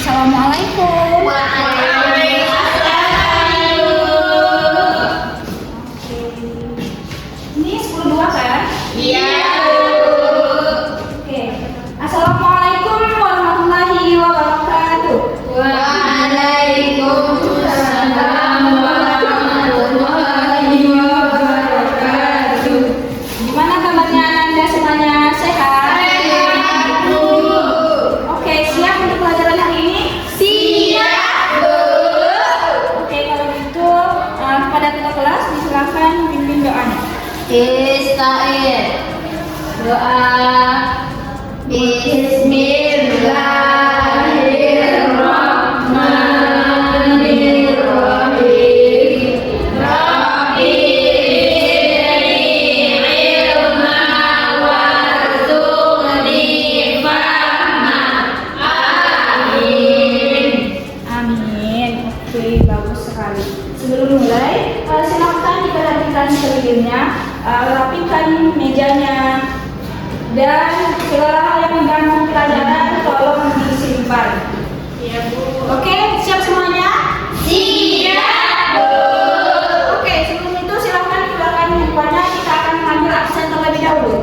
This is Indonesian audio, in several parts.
Assalamualaikum. Ini 10-2 kan? Iya. Oke. Assalamualaikum warahmatullahi wabarakatuh. Waalaikumsalam warahmatullahi wabarakatuh. Gimana kabarnya Anda semuanya? Sehat? Oke, siap untuk pelajaran hari ini? Siap, Bu. Oke, kalau gitu kepada ketua kelas disilakan pimpin doanya. Ista'in. Doa. Bismillahirrahmanirrahim. Rabbi zidni ilma warzuqni fahma. Amin. Amin. Oke, bagus sekali. Sebelum mulai, silakan diperhatikan sekelilingnya, rapikan mejanya, dan segala hal yang mengganggu pelajaran tolong disimpan. Iya, Bu. Oke, siap semuanya? Siap, Bu. Oke, sebelum itu silakan keluarkan handphonenya, kita akan mengambil absen terlebih dahulu.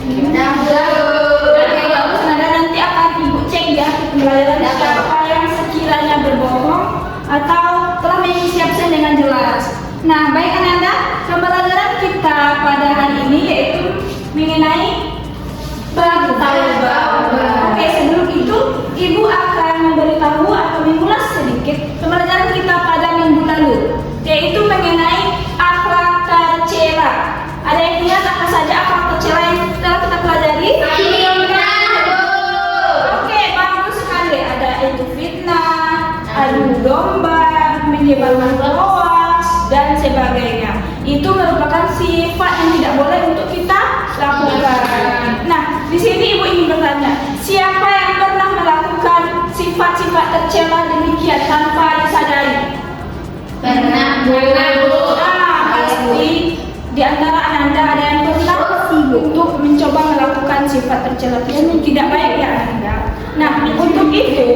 Oke, bagus. Nanti akan Ibu cek ya pembelajaran siapa yang sekiranya berbohong atau telah mengisi absen dengan jelas. Nah, baik anak-anak, pembelajaran kita pada hari ini yaitu mengenai bertaubat. Oke, sebelum itu Ibu akan memberitahu atau mengulas sedikit pembelajaran kita pada minggu lalu, yaitu mengenai akhlak tercela. Ada yang ingat apa saja akhlak tercela yang telah kita pelajari? Oke, bagus sekali. Ada itu fitnah, adu domba, menyebarkan hoax, dan sebagainya. Itu merupakan sifat yang tidak boleh untuk kita lakukan. Nah, di sini Ibu ingin bertanya, siapa yang pernah melakukan sifat-sifat tercela demikian tanpa disadari? Pernah, Bu. Pasti di antara Anda ada yang pernah untuk mencoba melakukan sifat tercela yang tidak baik ya Anda. Nah, untuk itu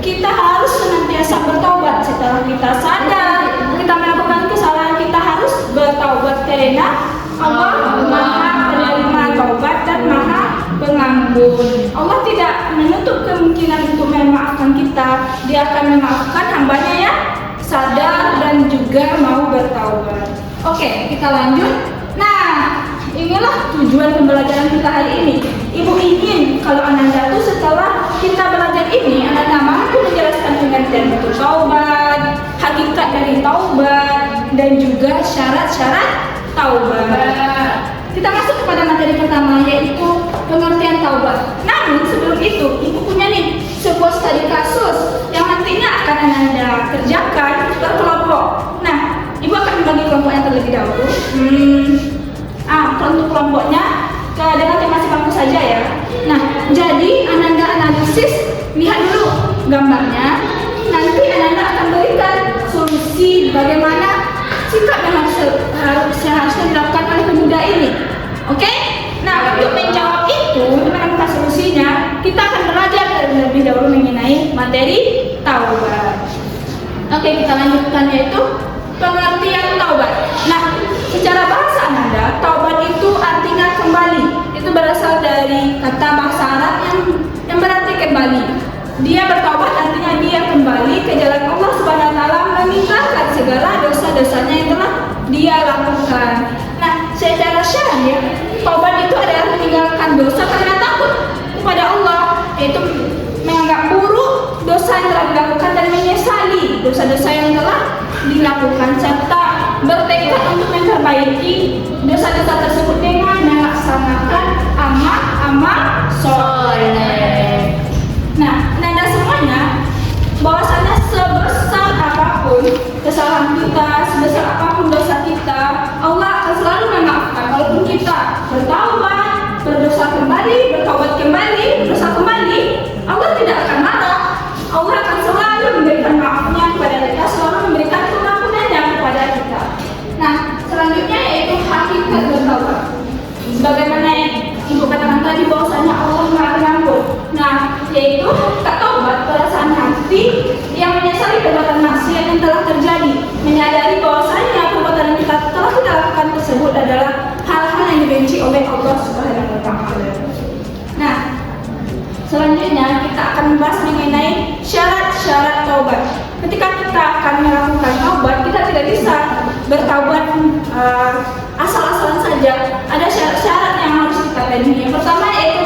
kita harus senantiasa bertaubat setelah kita sadar kita melakukan kesalahan. Kita harus bertaubat karena Allah Maha penerima taubat dan Maha pengampun. Allah tidak menutup kemungkinan untuk memaafkan kita. Dia akan memaafkan hambanya yang sadar dan juga mau bertaubat. Oke, kita lanjut. Nah, inilah tujuan pembelajaran kita hari ini. Ibu ingin kalau Ananda tuh setelah kita belajar ini, Ananda mampu menjelaskan pengertian untuk taubat, hakikat dari taubat, dan juga syarat-syarat taubat. Kita masuk kepada materi pertama, yaitu pengertian taubat. Namun sebelum itu, Ibu punya nih sebuah studi kasus yang nantinya akan Ananda kerjakan berkelompok. Nah, Ibu akan membagi kelompoknya terlebih dahulu. Untuk kelompoknya dengan tema bangku saja ya. Nah, jadi Ananda analisis, lihat dulu gambarnya. Nanti Ananda akan berikan solusi bagaimana sikap yang harusnya dilakukan oleh pemuda ini. Oke? Nah, untuk menjawab itu, untuk menemukan solusinya, kita akan belajar terlebih dahulu mengenai materi taubat. Oke, kita lanjutkan yaitu pengertian taubat. Nah, secara bahasa Ananda, taubat itu artinya kembali. Itu berasal dari kata bahasa Arab yang berarti kembali. Dia bertaubat artinya dia kembali ke jalan Allah Subhanahu wa taala, meninggalkan segala dosa-dosanya yang telah dia lakukan. Nah, secara syariah, taubat itu adalah meninggalkan dosa karena takut kepada Allah, yaitu menganggap buruk dosa yang telah dilakukan dan menyesali dosa-dosa yang telah dilakukan serta bertekad untuk memperbaiki dosa-dosa tersebut dengan melaksanakan amal-amal soleh. Nah, Nanda semuanya bahwasanya sebesar apapun kesalahan kita, sebesar apapun dosa kita, Allah akan selalu memaafkan. Walaupun kita bertaubat, berdosa kembali, bertaubat kembali, berdosa kembali, Allah tidak akan marah. Allah akan selalu memberikan maafnya kepada kita, selalu memberikan pengampunannya kepada kita. Nah, selanjutnya yaitu hakikat bertaubat. Sebagaimana yang Ibu katakan tadi bahwasanya Allah Maha Pengampun. Nah, yaitu taubat, perasaan hati yang menyesali perbuatan maksiat yang telah terjadi, menyadari bahwasanya perbuatan yang kita telah kita lakukan tersebut adalah hal-hal yang dibenci oleh Allah Subhanahu wa Ta'ala. Nah, selanjutnya kita akan membahas mengenai syarat-syarat taubat. Ketika kita akan melakukan taubat, kita tidak bisa bertaubat asal-asalan saja. Ada syarat-syarat yang harus kita penuhi. Yang pertama yaitu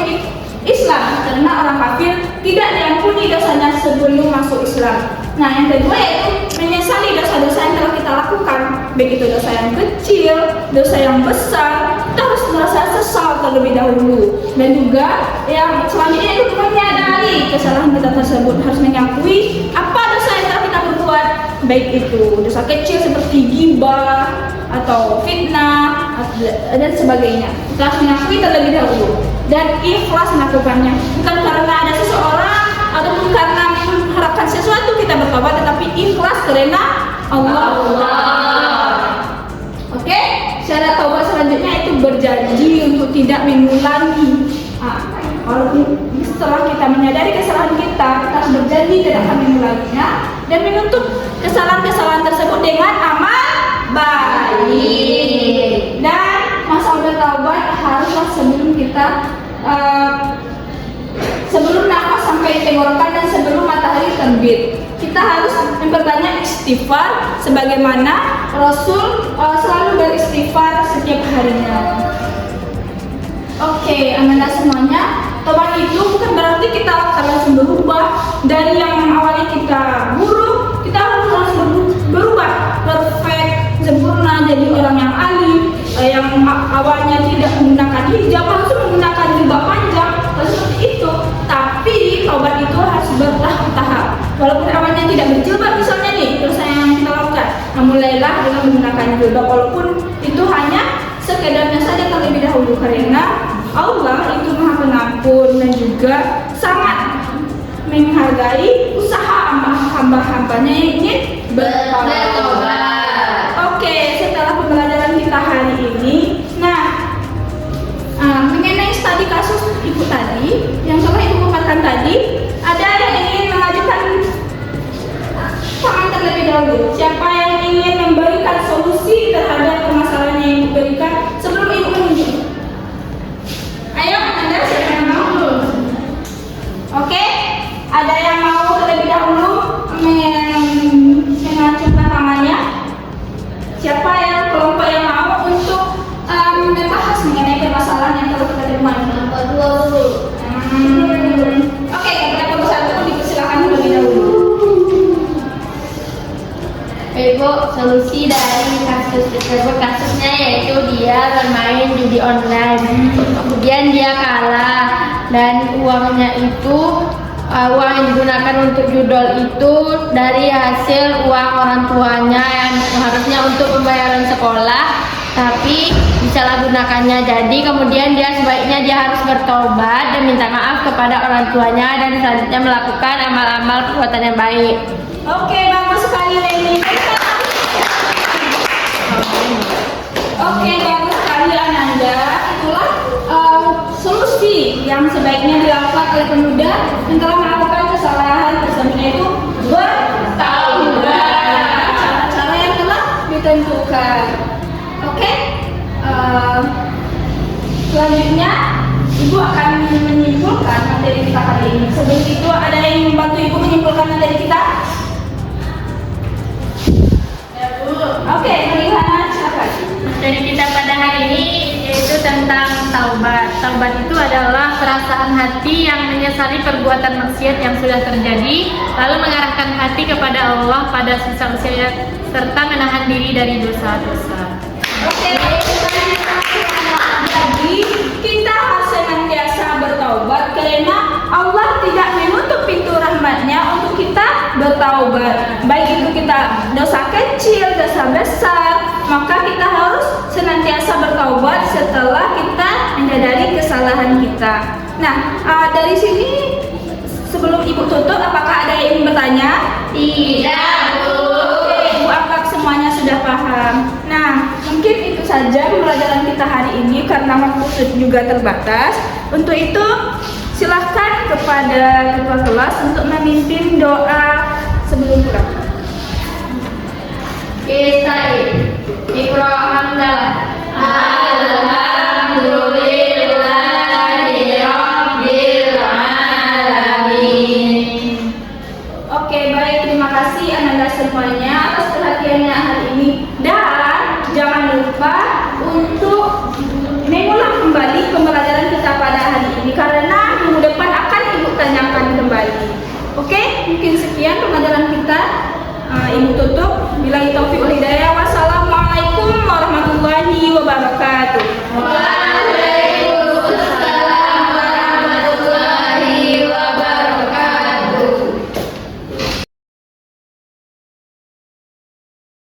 Islam, karena orang kafir tidak diampuni dosanya sebelum masuk Islam. Nah, yang kedua yaitu menyesali dosa-dosa yang telah kita lakukan, baik itu dosa yang kecil, dosa yang besar. Kita harus merasa sesal terlebih dahulu. Dan juga yang selanjutnya itu menyadari kesalahan kita tersebut, harus mengakui apa dosa yang telah kita perbuat, baik itu dosa kecil seperti ghibah atau fitnah dan sebagainya. Kita harus mengakui terlebih dahulu dan ikhlas melakukannya, bukan karena ada seseorang ataupun karena mengharapkan sesuatu kita bertobat, tetapi ikhlas karena Allah. Oke, syarat taubat selanjutnya itu berjanji untuk tidak mengulangi. Kalau setelah kita menyadari kesalahan kita harus berjanji tidak akan mengulanginya dan menutup kesalahan-kesalahan tersebut dengan amal baik. Dan masa bertaubat haruslah sebelum kita sebelum nafas sampai tenggorokan dan sebelum matahari terbit. Kita harus memperbanyak istighfar sebagaimana Rasul selalu beristighfar setiap harinya. Oke, anak-anak semuanya, taubat itu bukan berarti kita akan langsung berubah dari yang awalnya kita buruk, kita harus langsung berubah perfect, sempurna jadi orang yang alim, yang awalnya tidak menggunakan hijab langsung menggunakan jilbab panjang, seperti itu. Tapi taubat itu harus bertahap-tahap. Walaupun awalnya tidak berjilbab misalnya nih, dosa yang kita lakukan, mulailah dengan menggunakan jilbab walaupun itu hanya sekedarnya saja terlebih dahulu, karena Allah itu Maha Pengampun dan juga sangat menghargai usaha hamba-hambanya yang ingin bertobat. Oke, setelah pembelajaran kita hari ini, mengenai studi kasus ibu tadi yang coba ibu paparkan tadi, ada yang ingin mengajukan tangan terlebih dahulu. Siapa yang ingin memberikan solusi terhadap permasalahan yang ibu berikan sebelum ibu menunjuk? Ayo, Anda siapa yang mau? Oke, ada yang mau terlebih dahulu mengajukan tangannya? Siapa yang kelompok yang mau untuk membahas mengenai permasalahan yang telah kita terima? Nomor 2 dulu. Oke, kepada nomor 1 dipersilakan terlebih dahulu. Ibu, solusi dari kasus tersebut, kasusnya yaitu dia bermain judi online, kemudian dia kalah dan uangnya itu uang yang digunakan untuk judol itu dari hasil uang orang tuanya yang harusnya untuk pembayaran sekolah, tapi disalahgunakannya. Jadi kemudian sebaiknya dia harus bertobat dan minta maaf kepada orang tuanya dan selanjutnya melakukan amal-amal perbuatan yang baik. Oke, bagus sekali Leni. Oke, bagus sekali Ananda. Itulah solusi yang sebaiknya dilakukan oleh pemuda yang telah melakukan kesalahan tersebut, yaitu bertaubat. Cara yang telah ditentukan. Oke. Selanjutnya Ibu akan menyimpulkan materi kita kali ini. Sebelum itu ada yang membantu Ibu menyimpulkan materi kita? Oke, Marihana silakan. Materi kita pada hari ini yaitu tentang taubat. Taubat itu adalah perasaan hati yang menyesali perbuatan maksiat yang sudah terjadi, lalu mengarahkan hati kepada Allah pada sisa usia serta menahan diri dari dosa-dosa. Oke, jadi kita harus senantiasa bertaubat karena Allah tidak menutup pintu rahmatnya untuk kita bertaubat. Baik itu kita dosa kecil, dosa besar, maka kita harus senantiasa bertaubat setelah kita menyadari kesalahan kita. Nah, dari sini sebelum Ibu tutup, apakah ada yang ingin bertanya? Tidak, Bu. Oke, Ibu anggap semuanya sudah paham. Nah, mungkin itu saja pembelajaran kita hari ini karena waktu juga terbatas. Untuk itu, Silahkan kepada ketua kelas untuk memimpin doa sebelum pulang. Kisah Iqra hamdalah. Alhamdulillahirabbil alamin. Oke, baik, terima kasih Ananda semuanya atas perhatiannya hari ini. Dan jangan lupa untuk mengulang kembali pembelajaran kita pada hari ini karena minggu depan akan Ibu tanyakan kembali. Oke, mungkin sekian pembelajaran kita. Ibu tutup. Billahi taufiq wal hidayah.